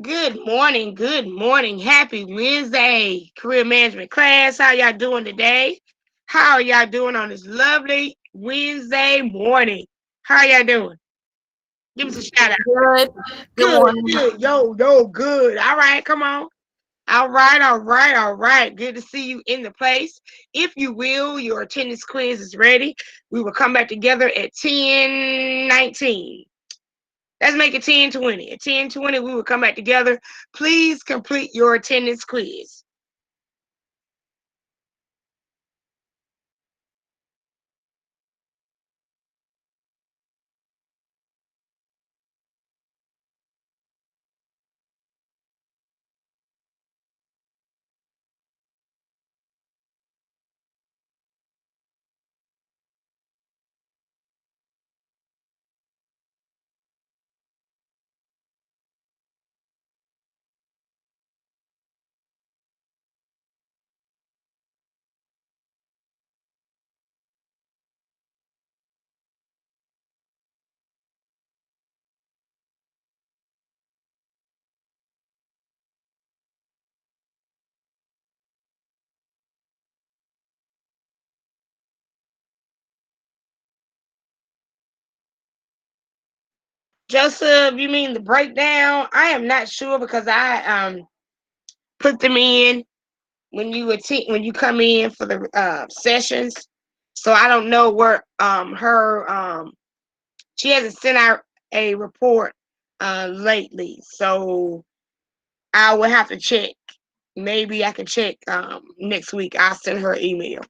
Good morning. Good morning. Happy Wednesday, career management class. How y'all doing today? How are y'all doing on this lovely Wednesday morning? How y'all doing? Give us a shout out. Good. Good Good, morning. good. Yo, good. All right, come on. All right. Good to see you in the place. If you will, your attendance quiz is ready. We will come back together at 10:19. Let's make it 10:20. At 10:20, we will come back together. Please complete your attendance quiz. Joseph, you mean the breakdown? I am not sure because I put them in when you come in for the sessions. So I don't know where her she hasn't sent out a report lately. So I will have to check. Maybe I can check next week. I'll send her an email.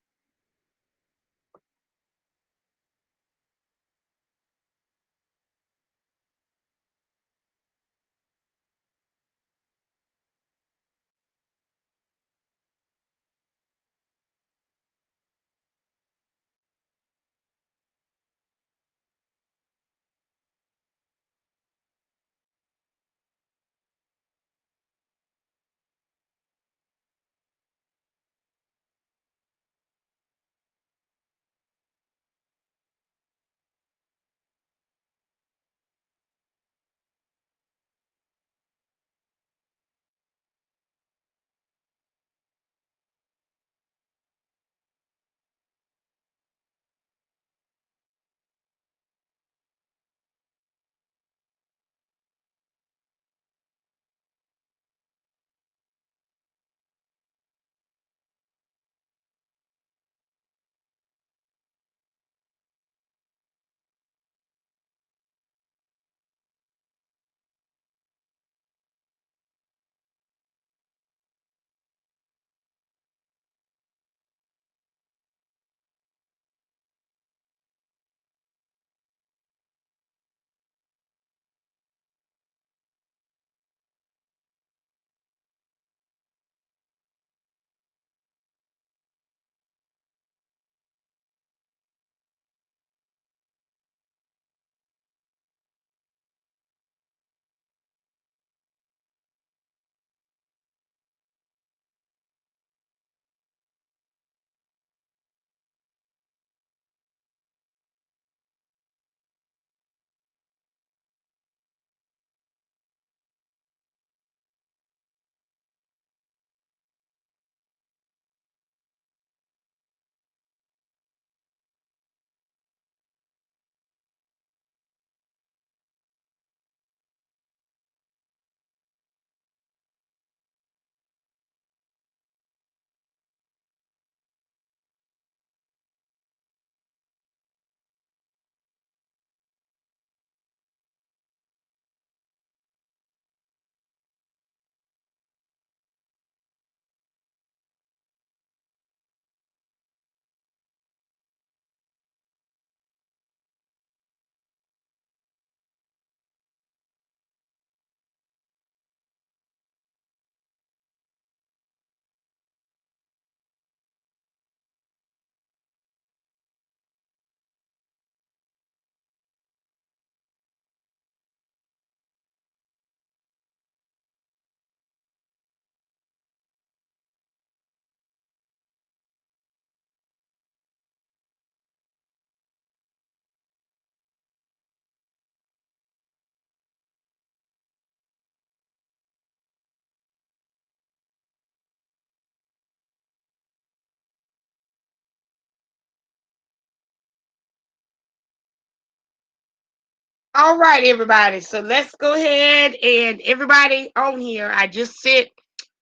All right, everybody. So let's go ahead and everybody on here. I just set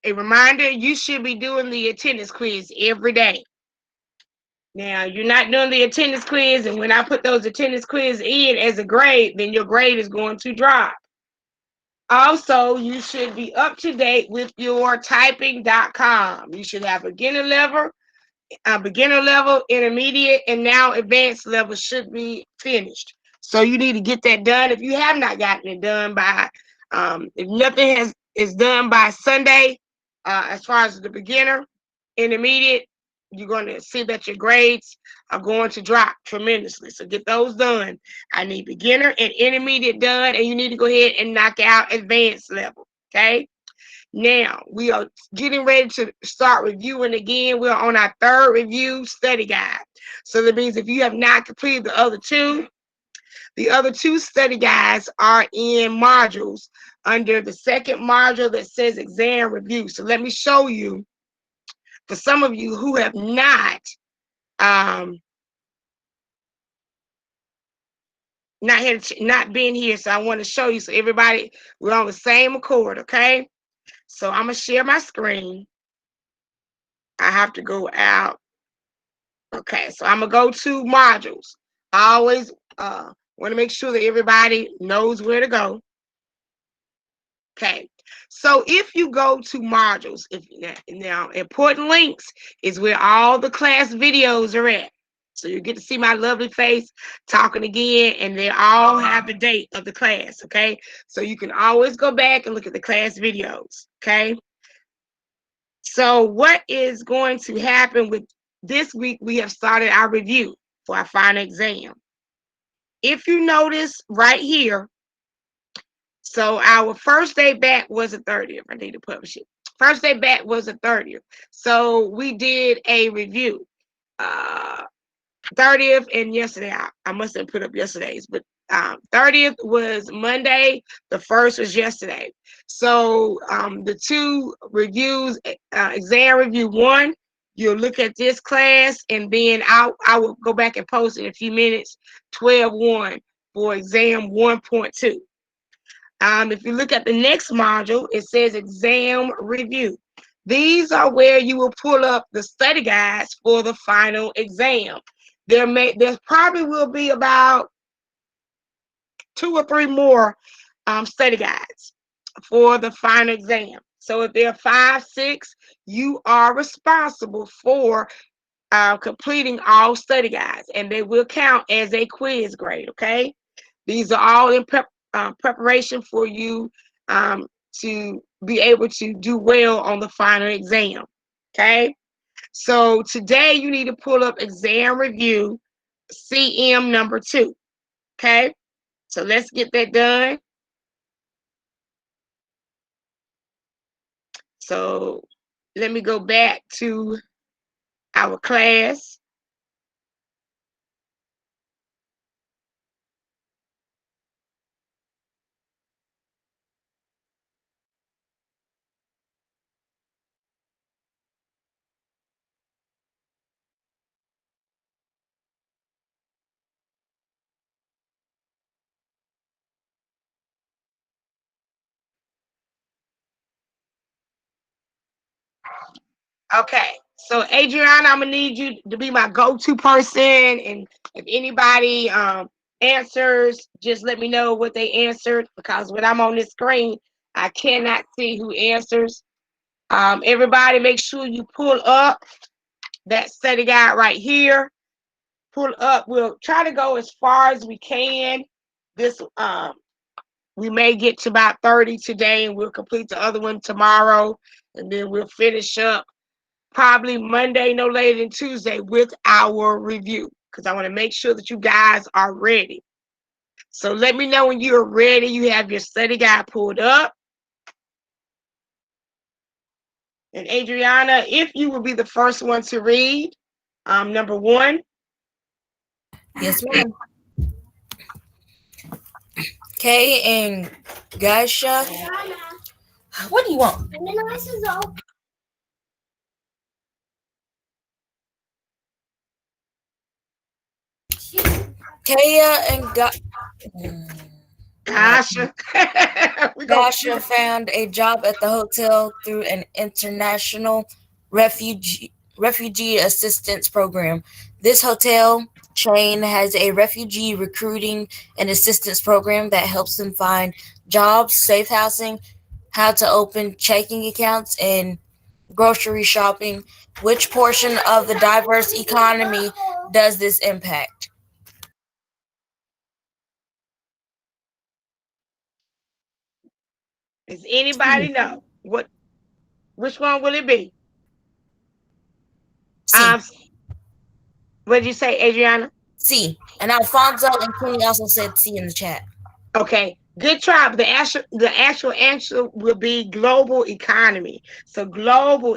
a reminder. You should be doing the attendance quiz every day. Now, you're not doing the attendance quiz, and when I put those attendance quiz in as a grade, then your grade is going to drop. Also, you should be up to date with your typing.com. You should have beginner level, intermediate, and now advanced level should be finished. So you need to get that done. If you have not gotten it done by, if nothing is done by Sunday, as far as the beginner, intermediate, you're going to see that your grades are going to drop tremendously. So get those done. I need beginner and intermediate done, and you need to go ahead and knock out advanced level. Okay. Now, we are getting ready to start reviewing again. We're on our third review study guide. So that means if you have not completed the other two study guides are in modules under the second module that says exam review. So let me show you, for some of you who have not been here, so I want to show you, so everybody, we're on the same accord, okay? So I'm going to share my screen. I have to go out. Okay, so I'm gonna go to modules. I always want to make sure that everybody knows where to go. Okay, so if you go to modules, if now important links is where all the class videos are at. So you get to see my lovely face talking again, and they all have the date of the class. Okay, so you can always go back and look at the class videos. Okay. So what is going to happen with this week? We have started our review for our final exam. If you notice right here, so our first day back was the 30th. I need to publish it. First day back was the 30th. So we did a review. 30th and yesterday. I must have put up yesterday's, but 30th was Monday. The first was yesterday. So the two reviews, exam review one, you'll look at this class, and then I will go back and post in a few minutes 12-1 for exam 1.2. If you look at the next module, it says exam review. These are where you will pull up the study guides for the final exam. There probably will be about 2 or 3 more study guides for the final exam. So if there are 5, 6, you are responsible for completing all study guides, and they will count as a quiz grade. Okay, these are all in preparation for you to be able to do well on the final exam. Okay. So today you need to pull up exam review CM number 2. Okay, so let's get that done. So let me go back to our class. Okay, so Adriana, I'm gonna need you to be my go-to person, and if anybody answers, just let me know what they answered, because when I'm on this screen, I cannot see who answers. Everybody, make sure you pull up that study guide right here. Pull up. We'll try to go as far as we can. This we may get to about 30 today, and we'll complete the other one tomorrow, and then we'll finish up probably Monday, no later than Tuesday, with our review, because I want to make sure that you guys are ready. So let me know when you're ready. You have your study guide pulled up. And Adriana, if you will be the first one to read, number 1. Yes, ma'am. Okay, and Gasha, what do you want? Kaya and Gosh. We go. Dasha found a job at the hotel through an international refugee assistance program. This hotel chain has a refugee recruiting and assistance program that helps them find jobs, safe housing, how to open checking accounts, and grocery shopping. Which portion of the diverse economy does this impact? Does anybody know which one will it be? C. What did you say, Adriana? C. And Alfonso and Kenny also said C in the chat. Okay, good try. But the actual answer will be global economy. So global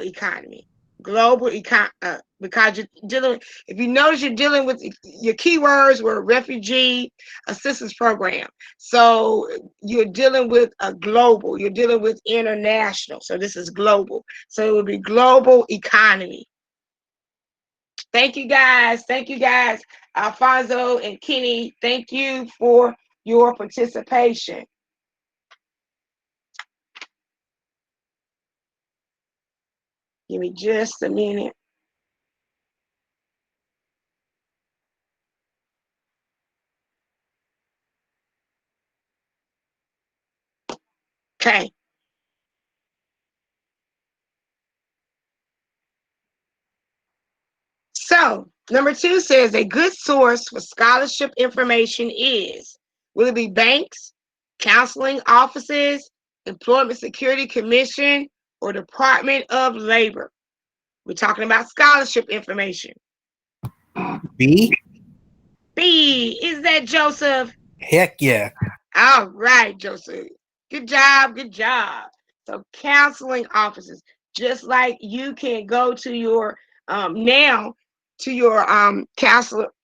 because you're dealing. If you notice, you're dealing with your keywords were refugee assistance program. So you're dealing with a global. You're dealing with international. So this is global. So it would be global economy. Thank you guys. Thank you guys, Alfonso and Kenny. Thank you for your participation. Give me just a minute. Okay. So, number two says a good source for scholarship information is will it be banks, counseling offices, Employment Security Commission, or Department of Labor? We're talking about scholarship information. B? B, is that Joseph? Heck yeah. All right, Joseph. Good job. Good job. So counseling offices, just like you can go to your now to your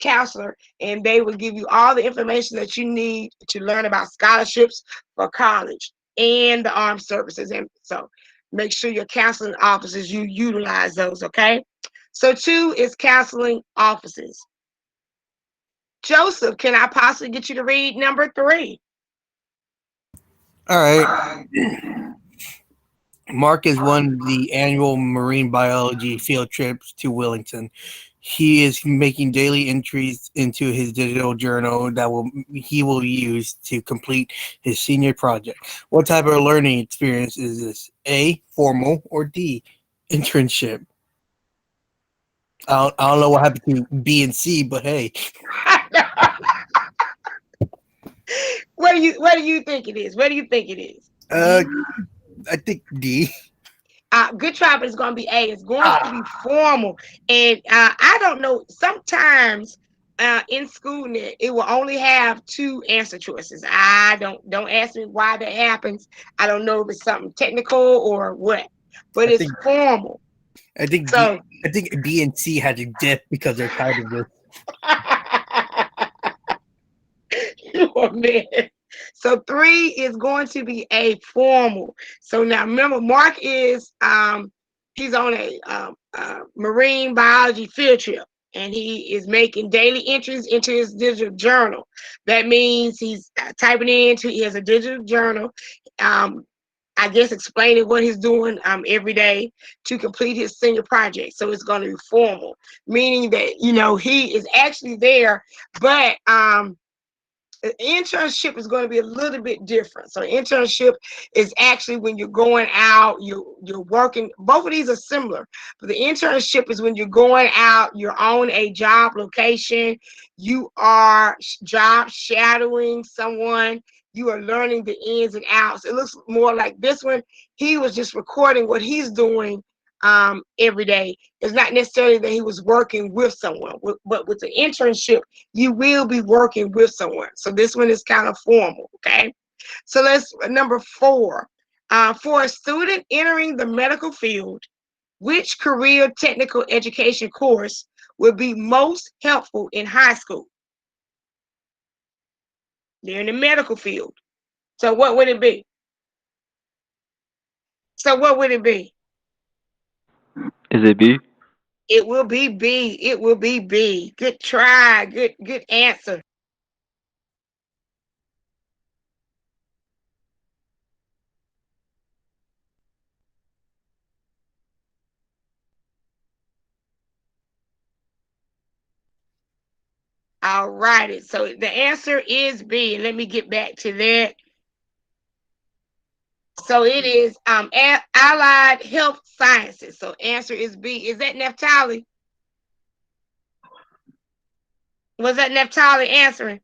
counselor, and they will give you all the information that you need to learn about scholarships for college and the armed services. And so make sure your counseling offices you utilize those. Okay. So two is counseling offices. Joseph, can I possibly get you to read number three? All right. Mark has won the annual marine biology field trips to Wellington. He is making daily entries into his digital journal that he will use to complete his senior project. What type of learning experience is this? A, formal, or D, internship? I don't know what happened to B and C, but hey. What do you think it is? What do you think it is? Uh, I think D. Good try, but it's going to be A. It's going to be formal, and I don't know. Sometimes in SchoolNet, it will only have two answer choices. I don't ask me why that happens. I don't know if it's something technical or what, but I it's think formal. I think So I think B and C had to dip because they're tired of this. you a man. So three is going to be a formal. So now remember, Mark is he's on a marine biology field trip, and he is making daily entries into his digital journal. That means he's typing into he has a digital journal. Um, I guess explaining what he's doing every day to complete his senior project. So it's going to be formal, meaning that he is actually there, but internship is going to be a little bit different. So internship is actually when you're going out, you're working. Both of these are similar, but the internship is when you're going out, you're on a job location, you are job shadowing someone, you are learning the ins and outs. It looks more like this one. He was just recording what he's doing every day. It's not necessarily that he was working with someone, but with the internship, you will be working with someone. So this one is kind of formal, okay? So let's number four. For a student entering the medical field, which career technical education course would be most helpful in high school? They're in the medical field. So what would it be? So what would it be? Is it B? It will be B. It will be B. Good try. Good answer. All righty. So the answer is B. Let me get back to that. So it is allied health sciences. So answer is B. Is that Neftali? Was that Neftali answering?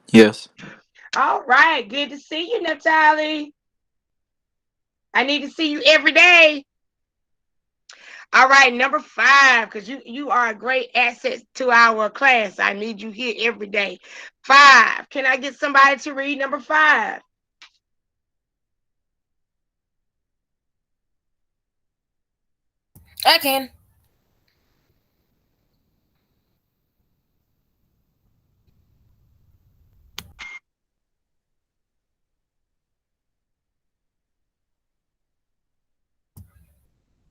Yes. All right. Good to see you, Neftali. I need to see you every day. All right, number 5, because you are a great asset to our class. I need you here every day. 5. Can I get somebody to read number 5? I can.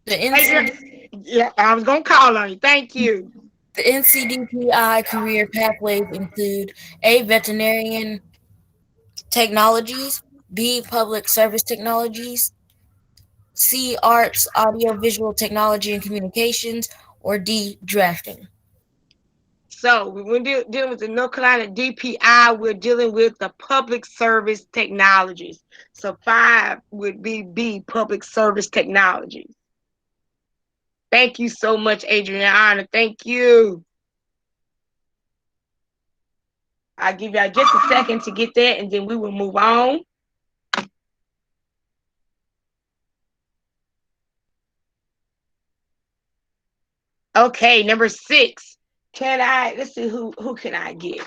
The NCD, Yeah, I was gonna call on you. Thank you. the NCDPI career pathways include A. Veterinarian technologies, B. Public service technologies, C. Arts, audio, visual technology and communications, or D. Drafting. So we're dealing with the North Carolina DPI. We're dealing with the public service technologies. So 5 would be B, public service technologies. Thank you so much, Adriana. Thank you. I'll give you just a second to get that, and then we will move on. Okay, number 6. Let's see who can I get?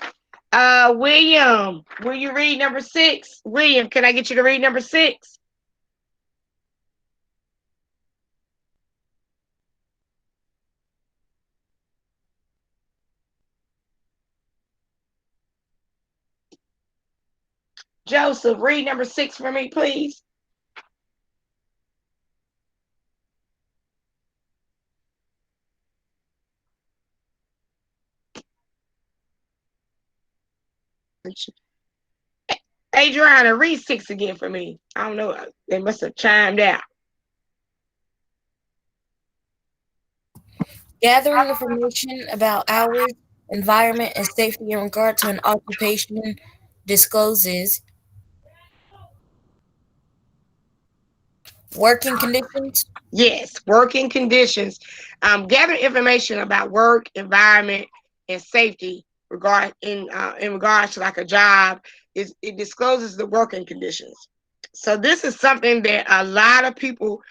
William, will you read number 6? William, can I get you to read number 6? Joseph, read number 6 for me, please. Adriana, read 6 again for me. I don't know. They must have chimed out. Gathering information about hours, environment, and safety in regard to an occupation discloses working conditions, Yes, working conditions. Gather information about work, environment, and safety in regards to like a job. It discloses the working conditions. So this is something that a lot of people,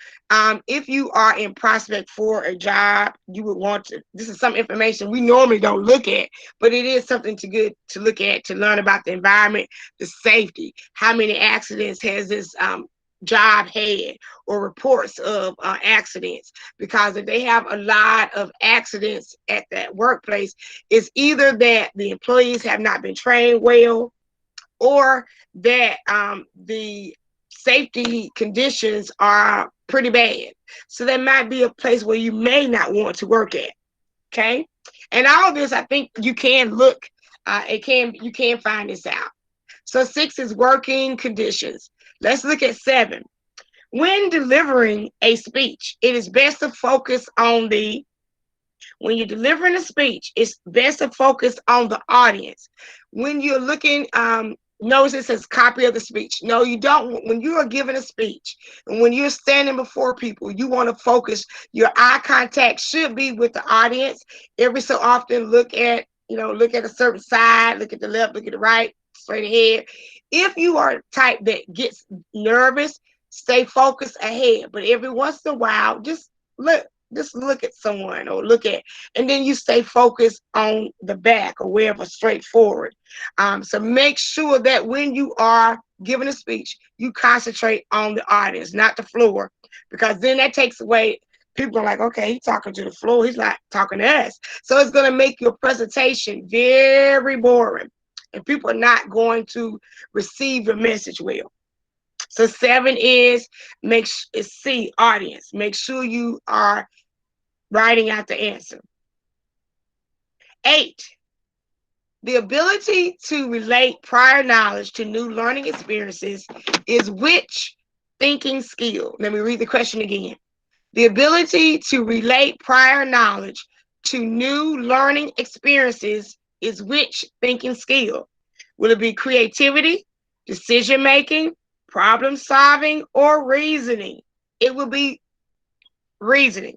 if you are in prospect for a job, you would want to. This is some information we normally don't look at, but it is something good to look at to learn about the environment, the safety, how many accidents has this job had, or reports of accidents. Because if they have a lot of accidents at that workplace, it's either that the employees have not been trained well, or that the safety conditions are pretty bad. So there might be a place where you may not want to work at. Okay. And all of this, I think you can look, you can find this out. So 6 is working conditions. Let's look at 7. When delivering a speech, it is best to focus on when you're delivering a speech, it's best to focus on the audience. When you're looking, notice it says copy of the speech. No, you don't. When you are giving a speech and when you're standing before people, you want to focus. Your eye contact should be with the audience. Every so often, look at a certain side, look at the left, look at the right, straight ahead. If you are the type that gets nervous, stay focused ahead. But every once in a while, just look at someone, and then you stay focused on the back or wherever, straight forward. So make sure that when you are giving a speech, you concentrate on the audience, not the floor, because then that takes away. People are like, okay, he's talking to the floor. He's not talking to us. So it's going to make your presentation very boring, and people are not going to receive your message well. So 7 is C, audience. Make sure you are writing out the answer. 8, the ability to relate prior knowledge to new learning experiences is which thinking skill? Let me read the question again. The ability to relate prior knowledge to new learning experiences is which thinking skill? Will it be creativity, decision making, problem solving, or reasoning? It will be reasoning.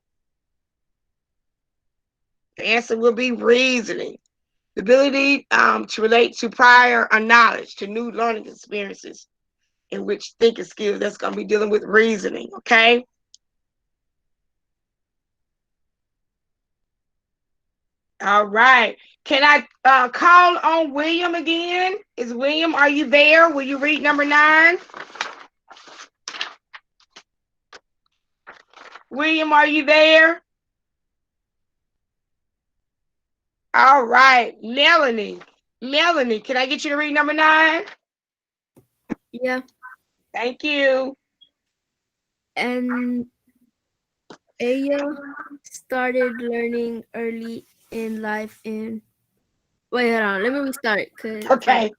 The answer will be reasoning. The ability to relate to prior knowledge, to new learning experiences, in which thinking skills, that's going to be dealing with reasoning, okay? All right. Can I call on William again? Is William, are you there? Will you read number 9? William, are you there? All right. Melanie. Melanie, can I get you to read number 9? Yeah. Thank you. And Aya started learning early in life in. Wait, hold on. Let me restart it. Okay.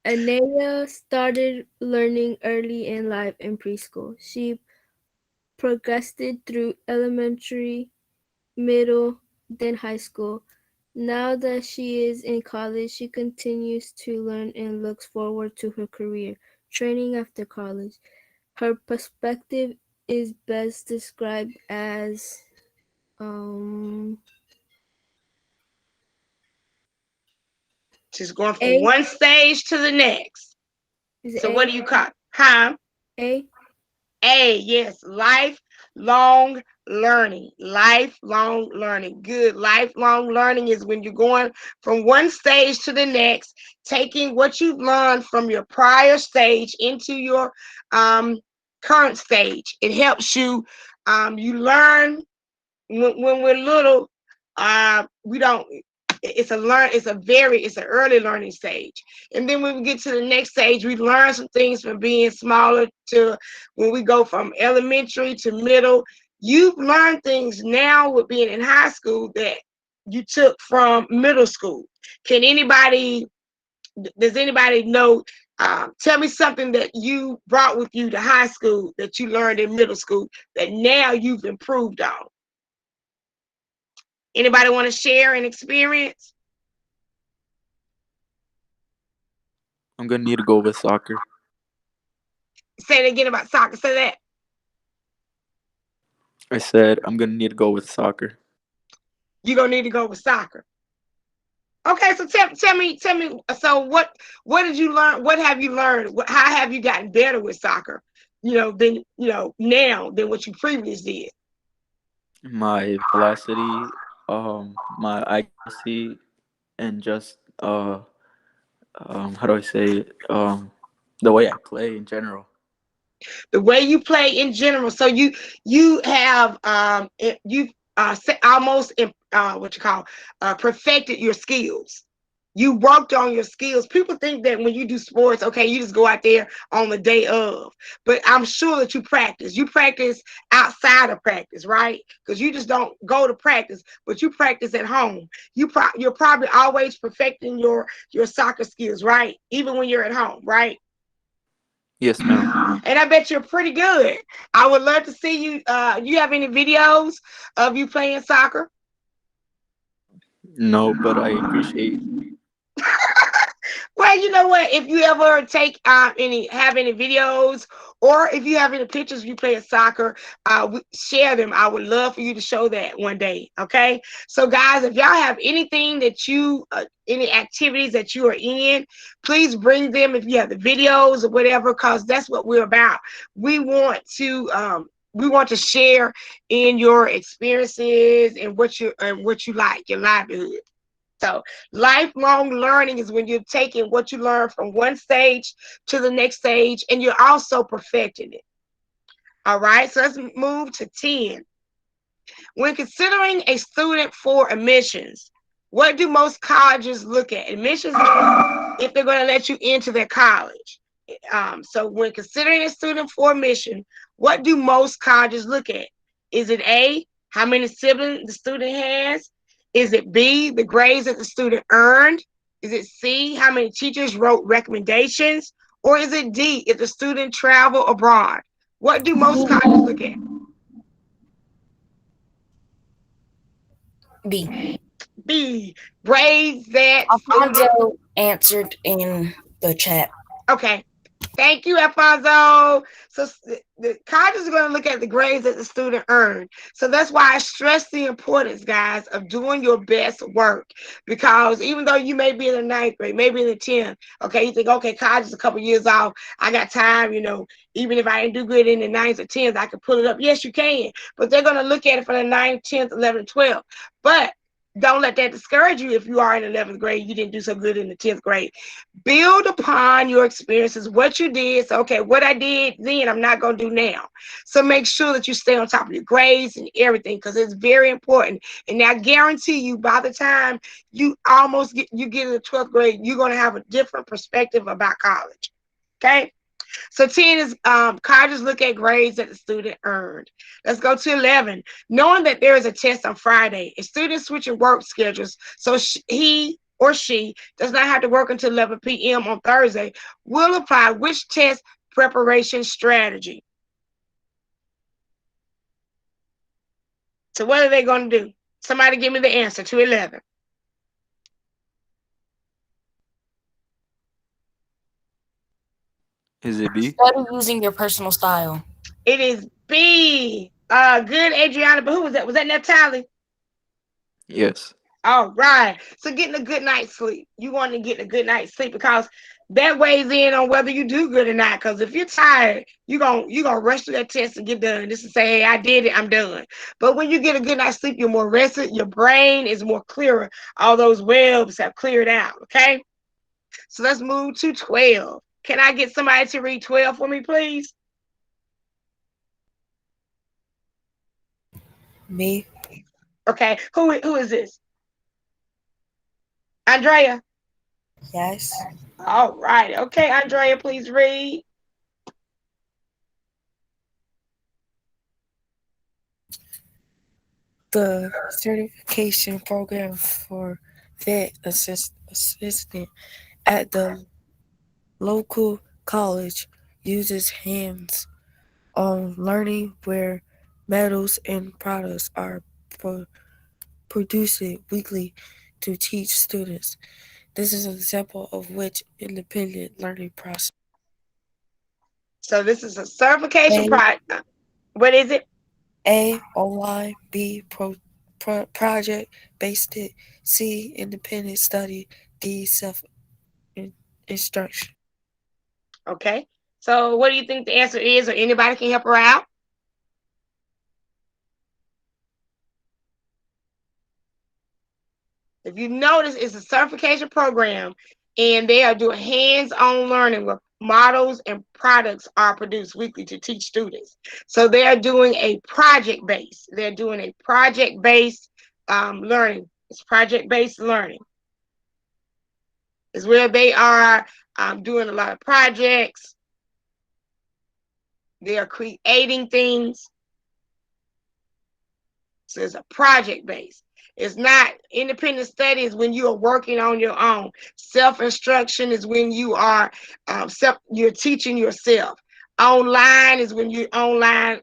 Anaya started learning early in life in preschool. She progressed through elementary, middle, then high school. Now that she is in college, she continues to learn and looks forward to her career training after college. Her perspective is best described as She's going from A. one stage to the next. Is it So what A? do you call? Huh? A. A, yes, lifelong learning. Lifelong learning. Good. Lifelong learning is when you're going from one stage to the next, taking what you've learned from your prior stage into your current stage. It helps you. You learn when we're little. We don't. It's an early learning stage, and then when we get to the next stage, we learn some things from being smaller to when we go from elementary to middle. You've learned things now with being in high school that you took from middle school. Can anybody Does anybody know, tell me something that you brought with you to high school that you learned in middle school that now you've improved on? Anybody want to share an experience? I'm gonna need to go with soccer. Say it again about soccer. Say that. I said I'm gonna need to go with soccer. You're gonna need to go with soccer. Okay, so tell me. So what did you learn? What have you learned? How have you gotten better with soccer? Than now than what you previously did. My velocity, my accuracy, and just how do I say it? The way I play in general. The way you play in general. So you have you almost what you call perfected your skills. You worked on your skills. People think that when you do sports, okay, you just go out there on the day of. But I'm sure that you practice. You practice outside of practice, right? Because you just don't go to practice, but you practice at home. You're probably always perfecting your soccer skills, right? Even when you're at home, right? Yes, ma'am. And I bet you're pretty good. I would love to see you. You have any videos of you playing soccer? No, but I appreciate. Well, you know what? If you ever have any videos, or if you have any pictures of you playing soccer, share them. I would love for you to show that one day. Okay. So, guys, if y'all have anything that any activities that you are in, please bring them. If you have the videos or whatever, because that's what we're about. We want to share in your experiences and what you like, your livelihood. So lifelong learning is when you're taking what you learn from one stage to the next stage, and you're also perfecting it. All right, so let's move to 10. When considering a student for admissions, what do most colleges look at? Admissions, if they're going to let you into their college. So when considering a student for admission, what do most colleges look at? Is it A, how many siblings the student has? Is it B, the grades that the student earned? Is it C, how many teachers wrote recommendations? Or is it D, if the student traveled abroad? What do most colleges look at? B. B, grades that student. Alfonso answered in the chat. Okay. Thank you, Alfonso. So the college is going to look at the grades that the student earned. So that's why I stress the importance, guys, of doing your best work. Because even though you may be in the ninth grade, maybe in the 10th, okay, you think, okay, college is a couple years off. I got time, even if I didn't do good in the ninth or 10th, I can pull it up. Yes, you can. But they're going to look at it for the ninth, 10th, 11th, 12th. But don't let that discourage you if you are in 11th grade, you didn't do so good in the 10th grade. Build upon your experiences, what you did. So, okay, what I did then, I'm not going to do now. So make sure that you stay on top of your grades and everything because it's very important. And I guarantee you, by the time you get in the 12th grade, you're going to have a different perspective about college. Okay? So 10 is colleges look at grades that the student earned. Let's go to 11. Knowing that there is a test on Friday, a student switching work schedules, so he or she does not have to work until 11 p.m. on Thursday, will apply which test preparation strategy? So what are they going to do? Somebody give me the answer to 11. Is it B? Study using your personal style. It is B. Good, Adriana. But who was that? Was that Natalie? Yes. All right. So getting a good night's sleep. You want to get a good night's sleep because that weighs in on whether you do good or not. Because if you're tired, you're gonna rush through that test and get done. Just to say, hey, I did it, I'm done. But when you get a good night's sleep, you're more rested, your brain is more clearer. All those webs have cleared out. Okay. So let's move to 12. Can I get somebody to read 12 for me, please? Me. Okay. Who is this? Andrea. Yes. All right. Okay, Andrea, please read. The certification program for assistant at the local college uses hands-on learning where methods and products are pro- produced weekly to teach students. This is an example of which independent learning process. So this is a certification A. project. What is it? A. Online. B. Project based. C. Independent study. D. Self instruction. Okay. So what do you think the answer is, or anybody can help her out? If you notice, it's a certification program, and they are doing hands-on learning where models and products are produced weekly to teach students. So they are doing a project base. They're doing a project-based learning. It's project-based learning. It's where they are doing a lot of projects. They are creating things. So it's a project base. It's not independent study is when you are working on your own. Self-instruction is when you are you're teaching yourself. Online is when you're online,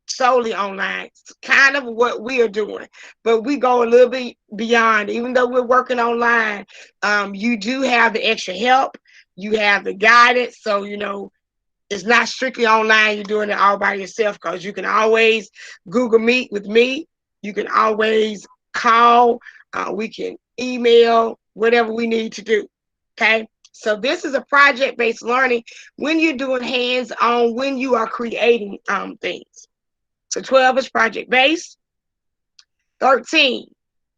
solely online. It's kind of what we are doing, but we go a little bit beyond. Even though we're working online, you do have the extra help. You have the guidance. So, it's not strictly online. You're doing it all by yourself because you can always Google Meet with me. You can always call. We can email, whatever we need to do. Okay. So this is a project-based learning when you're doing hands-on, when you are creating things. So 12 is project-based. 13.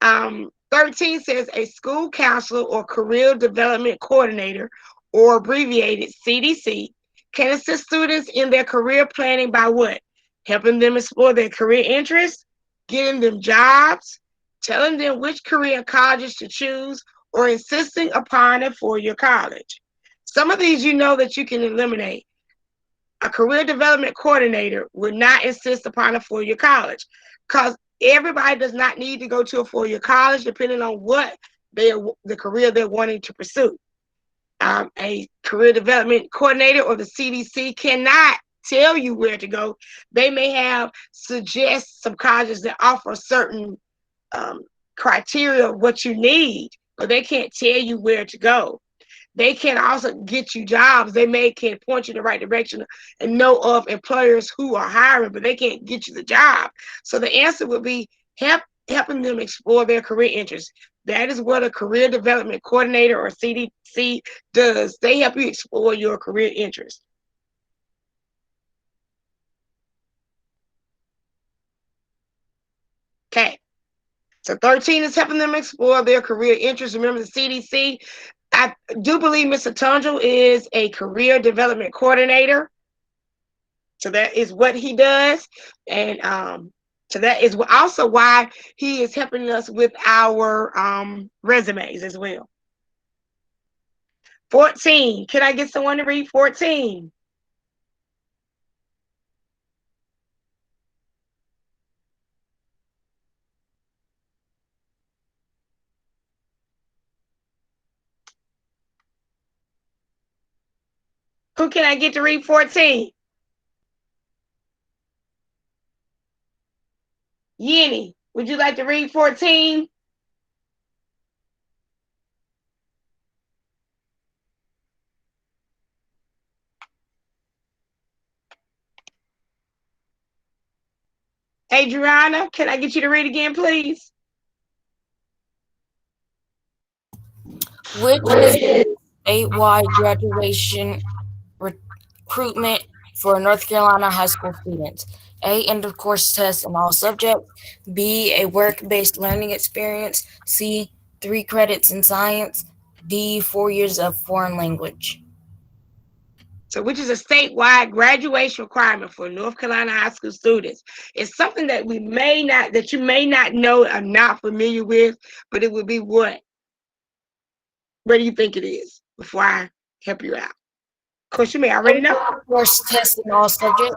13 says a school counselor or career development coordinator, or abbreviated CDC, can assist students in their career planning by what? Helping them explore their career interests, getting them jobs, telling them which career colleges to choose, or insisting upon it for your college. Some of these you know that you can eliminate. A career development coordinator would not insist upon a four-year college because everybody does not need to go to a four-year college depending on what the career they're wanting to pursue. A career development coordinator or the CDC cannot tell you where to go. They may have suggest some colleges that offer certain criteria of what you need, but they can't tell you where to go. They can also get you jobs. They can point you in the right direction and know of employers who are hiring, but they can't get you the job. So the answer would be helping them explore their career interests. That is what a career development coordinator or CDC does. They help you explore your career interests. Okay. So 13 is helping them explore their career interests. Remember the CDC? I do believe Mr. Tunjel is a career development coordinator. So that is what he does. And so that is also why he is helping us with our resumes as well. 14. Can I get someone to read 14? Who can I get to read 14? Yenny, would you like to read 14? Adriana, can I get you to read again, please? Which is statewide graduation recruitment for North Carolina high school students? A, end of course test in all subjects. B, a work-based learning experience. C, 3 credits in science. D, 4 years of foreign language. So, which is a statewide graduation requirement for North Carolina high school students. It's something that you may not know or not familiar with, but it would be what? What do you think it is before I help you out? Of course, you may already know. Of course test in all subjects.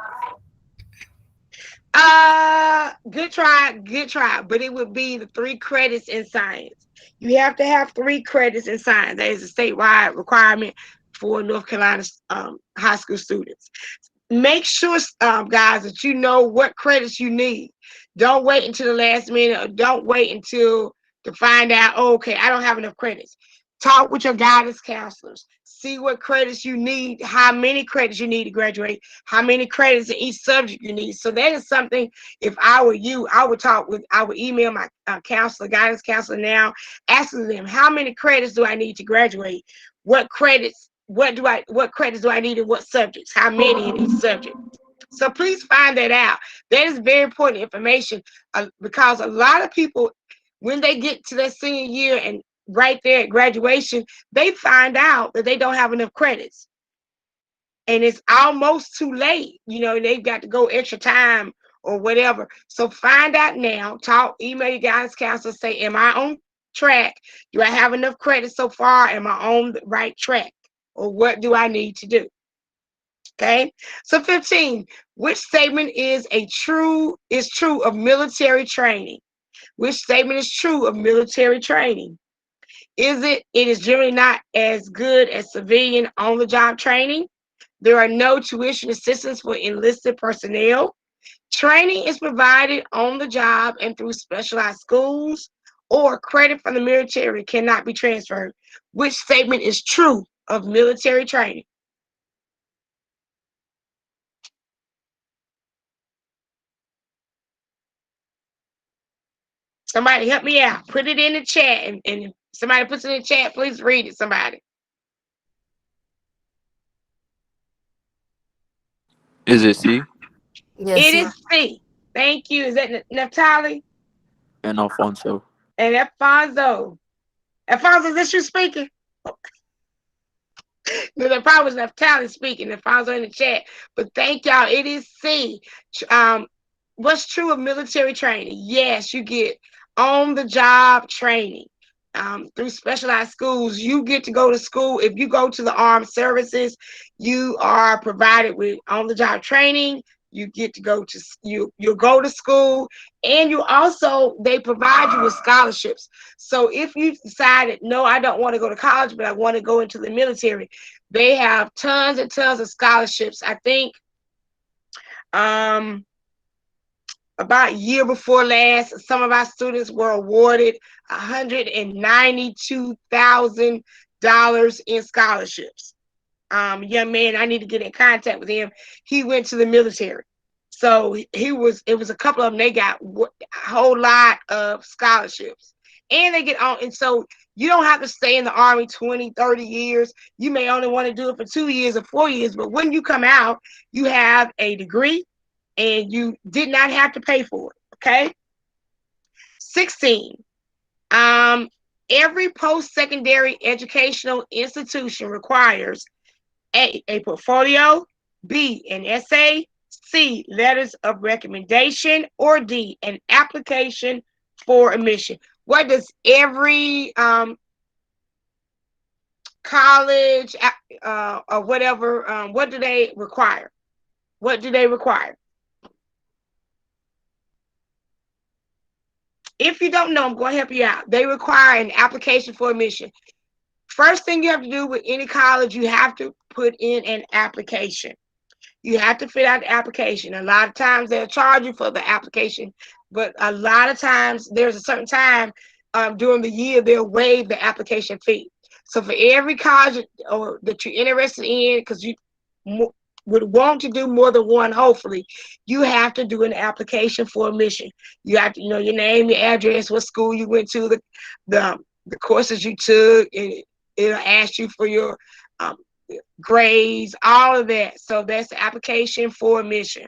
Good try. But it would be the 3 credits in science. You have to have 3 credits in science. That is a statewide requirement for North Carolina high school students. Make sure, guys, that you know what credits you need. Don't wait until the last minute, or don't wait until to find out, oh, okay, I don't have enough credits. Talk with your guidance counselors. See what credits you need, how many credits you need to graduate, how many credits in each subject you need. So that is something, if I were you, I would email my guidance counselor now, asking them, how many credits do I need to graduate? What credits do I need in what subjects? How many in each subject? So please find that out. That is very important information, because a lot of people, when they get to their senior year and right there at graduation, they find out that they don't have enough credits. And it's almost too late. They've got to go extra time or whatever. So find out now. Email your guidance counselor, say, am I on track? Do I have enough credits so far? Am I on the right track? Or what do I need to do? Okay. So 15, which statement is true of military training? Which statement is true of military training? It is generally not as good as civilian on-the-job training. There are no tuition assistance for enlisted personnel. Training is provided on the job and through specialized schools, or credit from the military cannot be transferred. Which statement is true of military training? Somebody help me out. Put it in the chat. And if somebody puts it in the chat, please read it, somebody. Is it C? Yes. It is C. Thank you. Is that Naftali? And Alfonso. And Alfonso. Alfonso, is this you speaking? No, that probably was Naftali speaking. Alfonso in the chat. But thank y'all. It is C. What's true of military training? Yes, you get on-the-job training. Through specialized schools, you get to go to school. If you go to the armed services, you are provided with on-the-job training. You get to go to you'll go to school, and they provide you with scholarships. So if you decided, no, I don't want to go to college, but I want to go into the military, they have tons and tons of scholarships. I think about a year before last, some of our students were awarded $192,000 in scholarships. Young man, I need to get in contact with him. He went to the military. So it was a couple of them, they got a whole lot of scholarships. And they get on, and so you don't have to stay in the Army 20, 30 years. You may only want to do it for 2 years or 4 years, but when you come out, you have a degree and you did not have to pay for it. Okay. 16. Every post-secondary educational institution requires a portfolio, B, an essay, C, letters of recommendation, or D, an application for admission. What does every college or whatever, what do they require? What do they require? If you don't know, I'm going to help you out. They require an application for admission. First thing you have to do with any college, you have to put in an application. You have to fill out the application. A lot of times they'll charge you for the application, but a lot of times there's a certain time during the year they'll waive the application fee. So for every college or that you're interested in, because you would want to do more than one, hopefully, you have to do an application for admission. You have to, your name, your address, what school you went to, the courses you took, and it'll ask you for your grades, all of that. So that's the application for admission.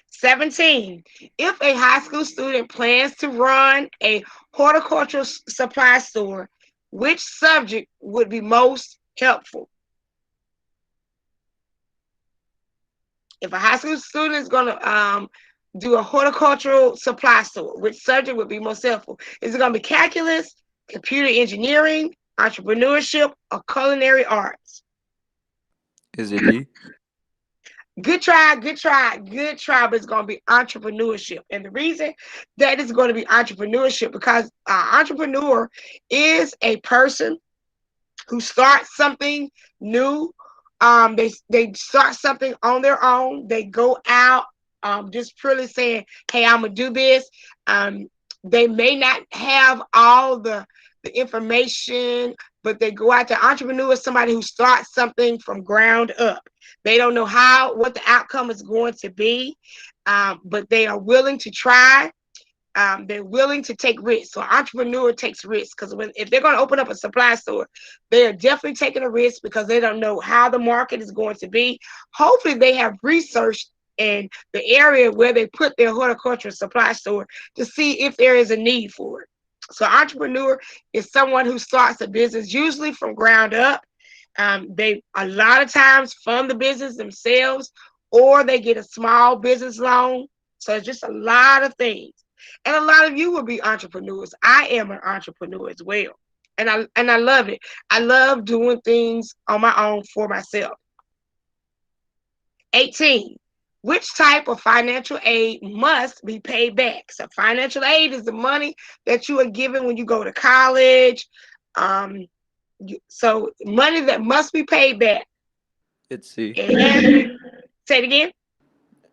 17. If a high school student plans to run a horticultural supply store, which subject would be most helpful? If a high school student is going to do a horticultural supply store, which subject would be most helpful? Is it going to be calculus, computer engineering, entrepreneurship, or culinary arts? Is it D? Good try, but it's going to be entrepreneurship. And the reason that it's going to be entrepreneurship, because an entrepreneur is a person who starts something new. They start something on their own. They go out just purely saying, hey, I'm going to do this. They may not have all the information, but they go out to entrepreneur, somebody who starts something from ground up. They don't know what the outcome is going to be, but they are willing to try. They're willing to take risks. So entrepreneur takes risks, because if they're going to open up a supply store, they are definitely taking a risk because they don't know how the market is going to be. Hopefully they have researched in the area where they put their horticultural supply store to see if there is a need for it. So entrepreneur is someone who starts a business usually from ground up. They a lot of times fund the business themselves, or they get a small business loan. So it's just a lot of things. And a lot of you will be entrepreneurs. I am an entrepreneur as well. And I love it. I love doing things on my own for myself. 18. Which type of financial aid must be paid back? So financial aid is the money that you are given when you go to college. So money that must be paid back. It's C. Say it again.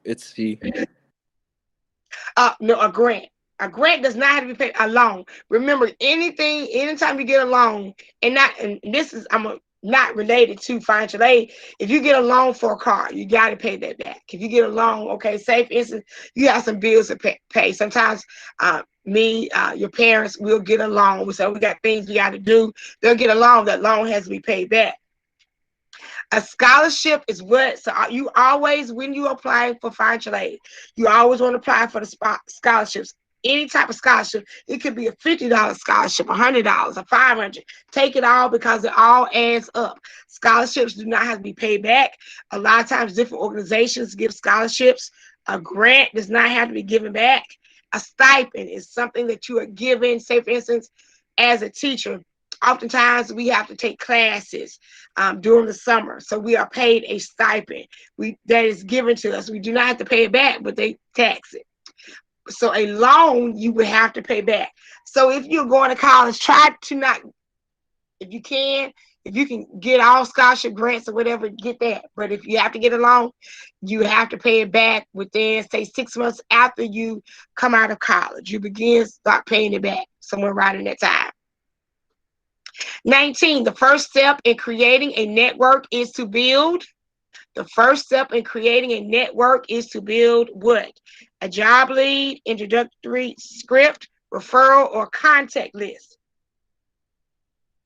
It's C. No, a grant. A grant does not have to be paid. A loan. Remember, anytime you get a loan, and this is not related to financial aid. If you get a loan for a car, you got to pay that back. If you get a loan, okay, say for instance, you have some bills to pay. Sometimes your parents will get a loan. We say we got things we got to do. They'll get a loan. That loan has to be paid back. A scholarship is so you always, when you apply for financial aid, you always want to apply for the scholarships. Any type of scholarship, it could be a $50 scholarship, $100, a $500. Take it all, because it all adds up. Scholarships do not have to be paid back. A lot of times, different organizations give scholarships. A grant does not have to be given back. A stipend is something that you are given. Say, for instance, as a teacher, oftentimes we have to take classes during the summer, so we are paid a stipend that is given to us. We do not have to pay it back, but they tax it. So a loan you would have to pay back. So if you're going to college, try to not if you can, if you can get all scholarship grants or whatever, get that. But if you have to get a loan, you have to pay it back within, say, 6 months after you come out of college. You start paying it back somewhere right in that time. 19, the first step in creating a network is to build. The first step in creating a network is to build what? A job lead, introductory script, referral, or contact list.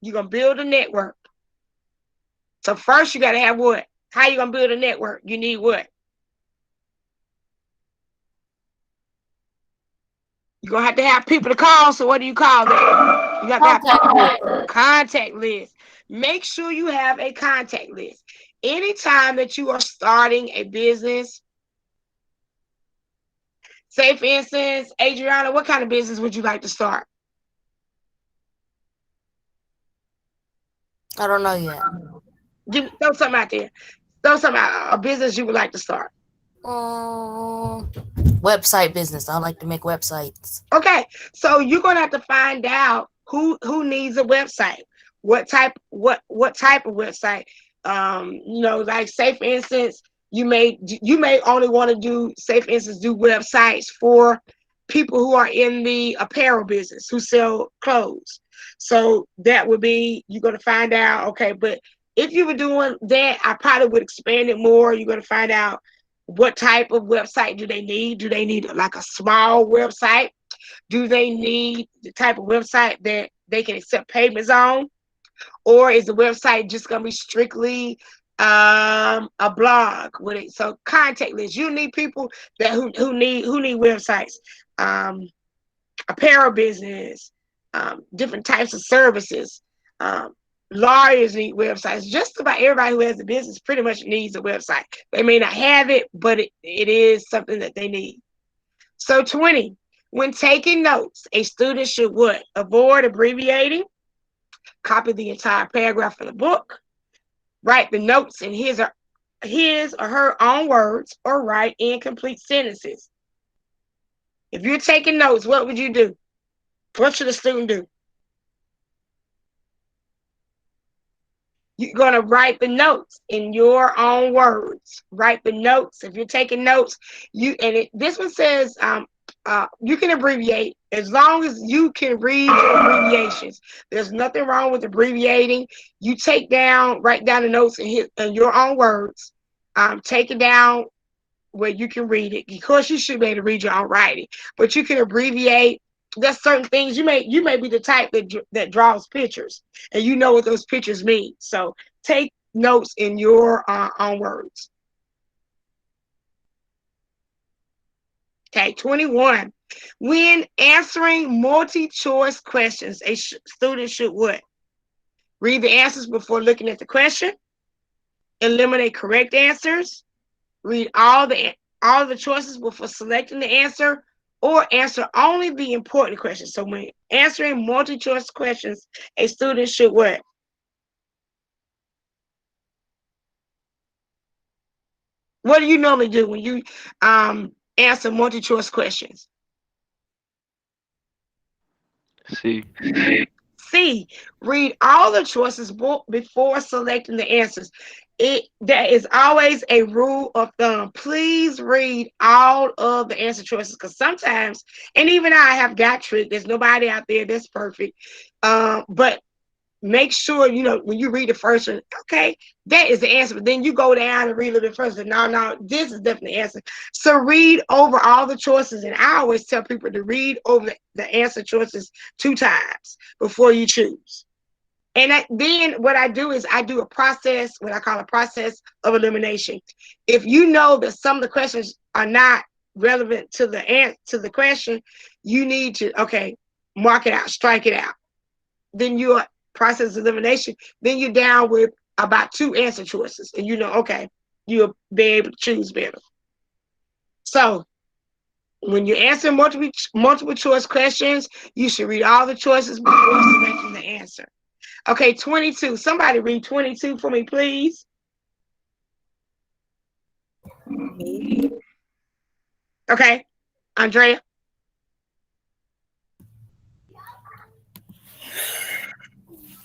You're going to build a network. So first you got to have what? How you going to build a network? You need what? You're going to have people to call. So what do you call that? You got to have contact list. Make sure you have a contact list. Anytime that you are starting a business, say for instance, Adriana, what kind of business would you like to start? I don't know yet. Throw something out there. Throw something out, a business you would like to start. Website business. I like to make websites. Okay, so you're gonna have to find out who needs a website. What type of website? Like say for instance, you may only want to do, say for instance, do websites for people who are in the apparel business who sell clothes. So that would be, you're gonna find out, okay, but if you were doing that, I probably would expand it more. You're gonna find out what type of website do they need? Do they need like a small website? Do they need the type of website that they can accept payments on? Or is the website just going to be strictly a blog with it? So contact list. You need people that who need websites. Apparel business, different types of services. Lawyers need websites. Just about everybody who has a business pretty much needs a website. They may not have it, but it is something that they need. So 20, when taking notes, a student should what? Avoid abbreviating, copy the entire paragraph from the book, write the notes in his or her own words, or write incomplete sentences. If you're taking notes, what would you do? What should a student do? You're going to write the notes in your own words. Write the notes. If you're taking notes, this one says you can abbreviate as long as you can read abbreviations. There's nothing wrong with abbreviating. You write down the notes in your own words. Take it down where you can read it. Of course, you should be able to read your own writing, but you can abbreviate. There's certain things you may be the type that draws pictures, and you know what those pictures mean. So take notes in your own words. Okay, 21. When answering multi-choice questions, a student should what? Read the answers before looking at the question. Eliminate correct answers. Read all the choices before selecting the answer, or answer only the important questions. So when answering multi-choice questions, a student should what? What do you normally do when you answer multi-choice questions? See. C, read all the choices before selecting the answers. There is always a rule of thumb. Please read all of the answer choices, because sometimes, and even I have got tricked. There's nobody out there that's perfect. But make sure, when you read the first one, okay, that is the answer. But then you go down and read a little bit first, and no, this is definitely the answer. So read over all the choices. And I always tell people to read over the answer choices 2 times before you choose. And then what I do is I do a process, what I call a process of elimination. If you know that some of the questions are not relevant to the question, you need to, okay, mark it out, strike it out. Then your process of elimination, then you're down with about 2 answer choices, and okay, you'll be able to choose better. So when you're answering multiple choice questions, you should read all the choices before selecting the answer. Okay, 22. Somebody read 22 for me, please. Okay, Andrea.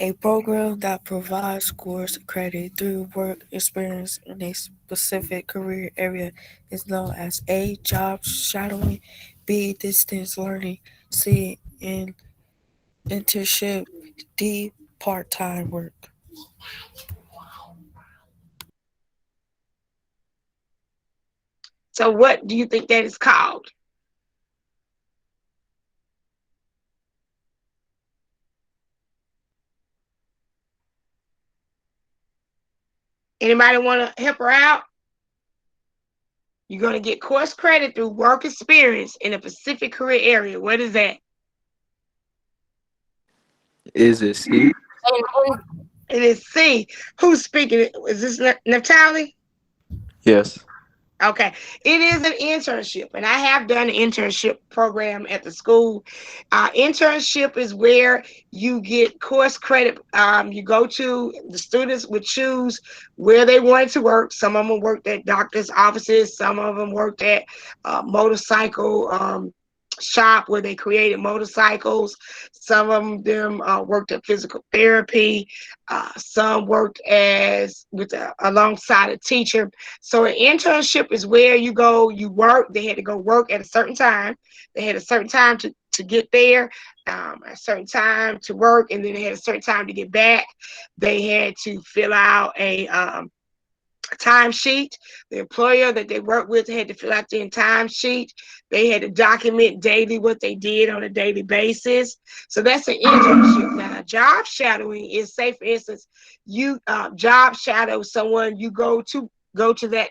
A program that provides course credit through work experience in a specific career area is known as A. Job shadowing, B. Distance learning, C. Internship, D. Part-time work. So what do you think that is called? Anybody want to help her out? You're going to get course credit through work experience in a specific career area. What is that? Is it C? And It is C. Who's speaking? Is this Natalie? Yes. Okay, it is an internship, and I have done an internship program at the school. Internship is where you get course credit. You go to the students would choose where they wanted to work. Some of them worked at doctors' offices. Some of them worked at motorcycle shop where they created motorcycles. Some of them worked at physical therapy. Some worked as alongside a teacher. So an internship is where you go, you work. They had to go work at a certain time. They had a certain time to get there, a certain time to work, and then they had a certain time to get back. They had to fill out a timesheet. The employer that they worked with had to fill out their timesheet. They had to document daily what they did on a daily basis. So that's an internship. Now, job shadowing is, say, for instance, you job shadow someone. You go to that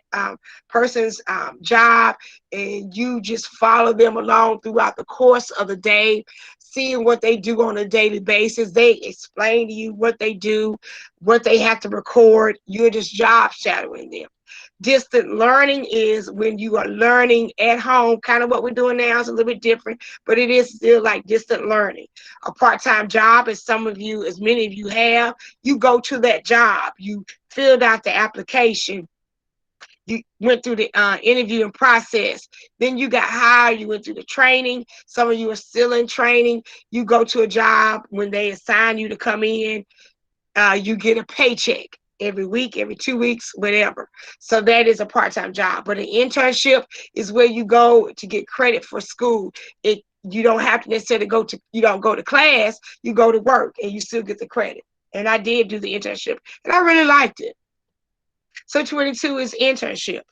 person's job, and you just follow them along throughout the course of the day, seeing what they do on a daily basis. They explain to you what they do, what they have to record. You're just job shadowing them. Distant learning is when you are learning at home. Kind of what we're doing now is a little bit different, but it is still like distant learning. A part-time job, as many of you have, you go to that job, you filled out the application, you went through the interviewing process, then you got hired, you went through the training. Some of you are still in training. You go to a job, when they assign you to come in, you get a paycheck every week, every 2 weeks, whatever. So that is a part-time job. But an internship is where you go to get credit for school. You don't have to necessarily you don't go to class, you go to work and you still get the credit. And I did do the internship and I really liked it. So 22 is internship.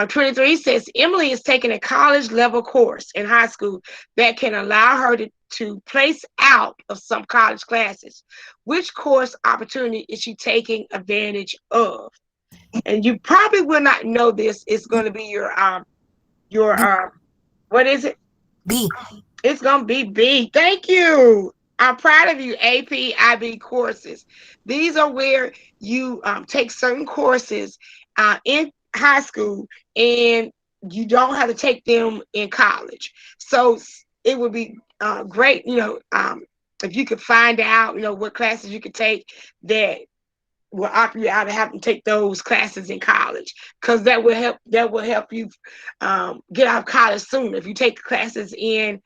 23 says Emily is taking a college level course in high school that can allow her to place out of some college classes. Which course opportunity is she taking advantage of? And you probably will not know this. It's going to be your what is it? B. It's going to be B. Thank you. I'm proud of you, AP, IB courses. These are where you take certain courses in high school, and you don't have to take them in college. So it would be great, if you could find out, what classes you could take that will opt you out of having to take those classes in college, because that will help you get out of college sooner. If you take classes in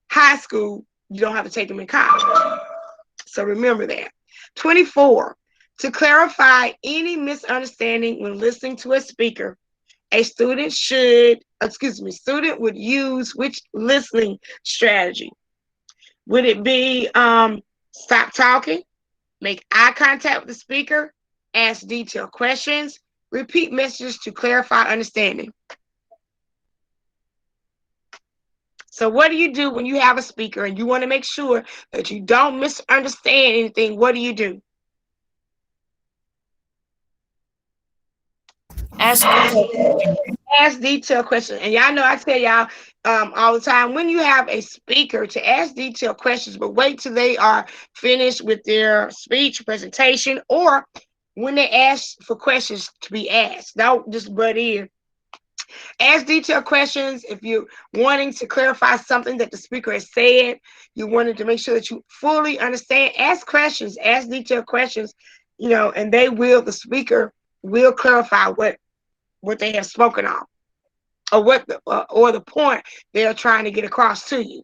high school, you don't have to take them in college. So remember that. 24. To clarify any misunderstanding when listening to a speaker, a student would use which listening strategy? Would it be stop talking, make eye contact with the speaker, ask detailed questions, repeat messages to clarify understanding? So what do you do when you have a speaker and you want to make sure that you don't misunderstand anything? What do you do? Ask detailed questions. Ask detailed questions. And y'all know I tell y'all all the time, when you have a speaker, to ask detailed questions, but wait till they are finished with their speech presentation, or when they ask for questions to be asked. Don't just butt in. Ask detailed questions if you're wanting to clarify something that the speaker has said. You wanted to make sure that you fully understand. Ask questions, ask detailed questions, and the speaker will clarify what they have spoken on, or or the point they're trying to get across to you.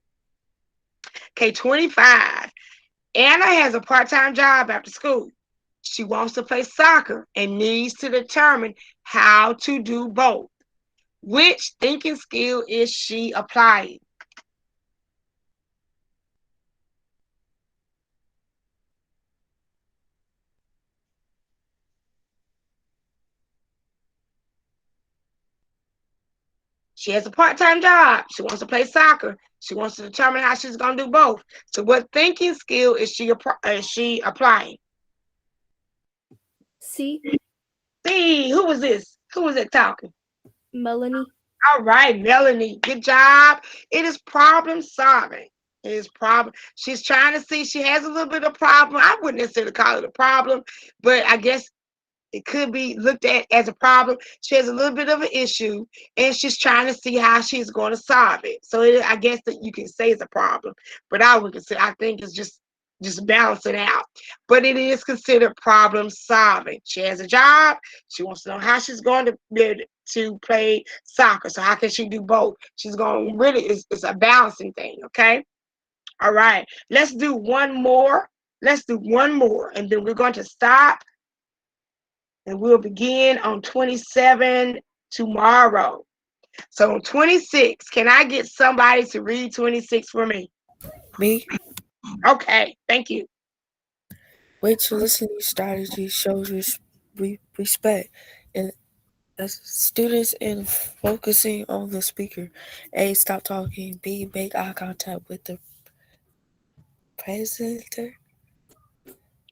Okay, 25. Anna has a part-time job after school. She wants to play soccer and needs to determine how to do both. Which thinking skill is she applying? She has a part-time job. She wants to play soccer. She wants to determine how she's going to do both. So what thinking skill is she applying? C. See, who was this? Who was it talking? Melanie. All right, Melanie, good job. It is problem solving. It is problem. She's trying to see. She has a little bit of problem. I wouldn't necessarily call it a problem, but I guess it could be looked at as a problem. She has a little bit of an issue, and she's trying to see how she's going to solve it. So I guess that you can say it's a problem, but I think it's just balance it out. But it is considered problem solving. She has a job. She wants to know how she's going to be able to play soccer. So how can she do both? She's going really. It's a balancing thing. Okay. All right. Let's do one more. Let's do one more, and then we're going to stop. And we'll begin on 27 tomorrow. So on 26, can I get somebody to read 26 for me? Me, Okay, thank you. which listening strategy shows respect and as students in focusing on the speaker. A. Stop talking. B. Make eye contact with the presenter.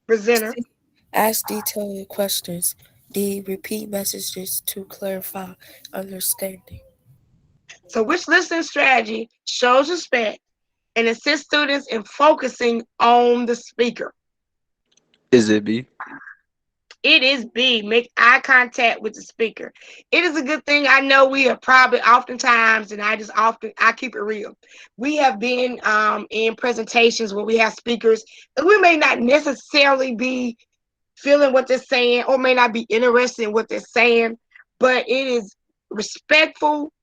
Presenter. C. Ask detailed questions. D. Repeat messages to clarify understanding. So which listening strategy shows respect and assists students in focusing on the speaker? Is it B? It is B, make eye contact with the speaker. It is a good thing. I know we are probably oftentimes, and I keep it real. We have been in presentations where we have speakers, and we may not necessarily be feeling what they're saying or may not be interested in what they're saying, but it is respectful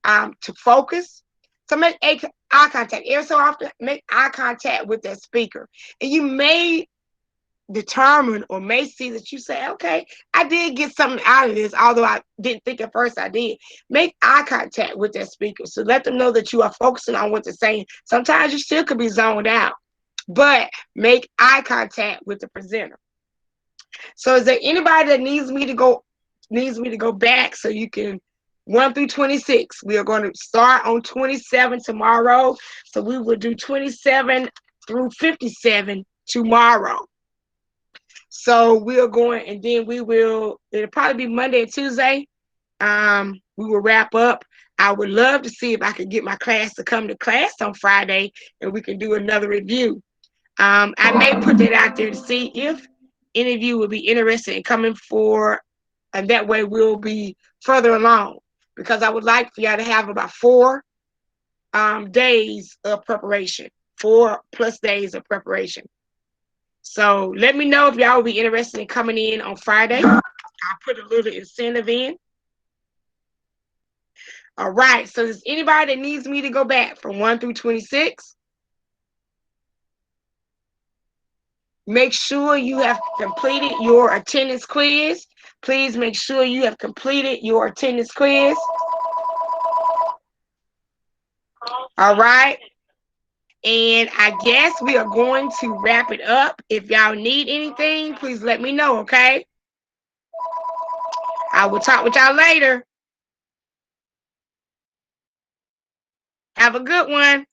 to focus. So make eye contact. Every so often, make eye contact with that speaker. And you may determine or may see that you say, okay, I did get something out of this, although I didn't think at first I did. Make eye contact with that speaker. So let them know that you are focusing on what they're saying. Sometimes you still could be zoned out, but make eye contact with the presenter. So is there anybody that needs me to go back so you can 1 through 26? We are going to start on 27 tomorrow. So we will do 27 through 57 tomorrow. So we are going, and then it'll probably be Monday and Tuesday. We will wrap up. I would love to see if I could get my class to come to class on Friday and we can do another review. I may put that out there to see if any of you would be interested in coming for, and that way we'll be further along, because I would like for y'all to have about 4 days of preparation, 4+ days of preparation. So let me know if y'all will be interested in coming in on Friday. I'll put a little incentive in. All right. So does anybody that needs me to go back from 1 through 26? Make sure you have completed your attendance quiz. Please make sure you have completed your attendance quiz. All right. And I guess we are going to wrap it up. If y'all need anything, please let me know, okay? I will talk with y'all later. Have a good one.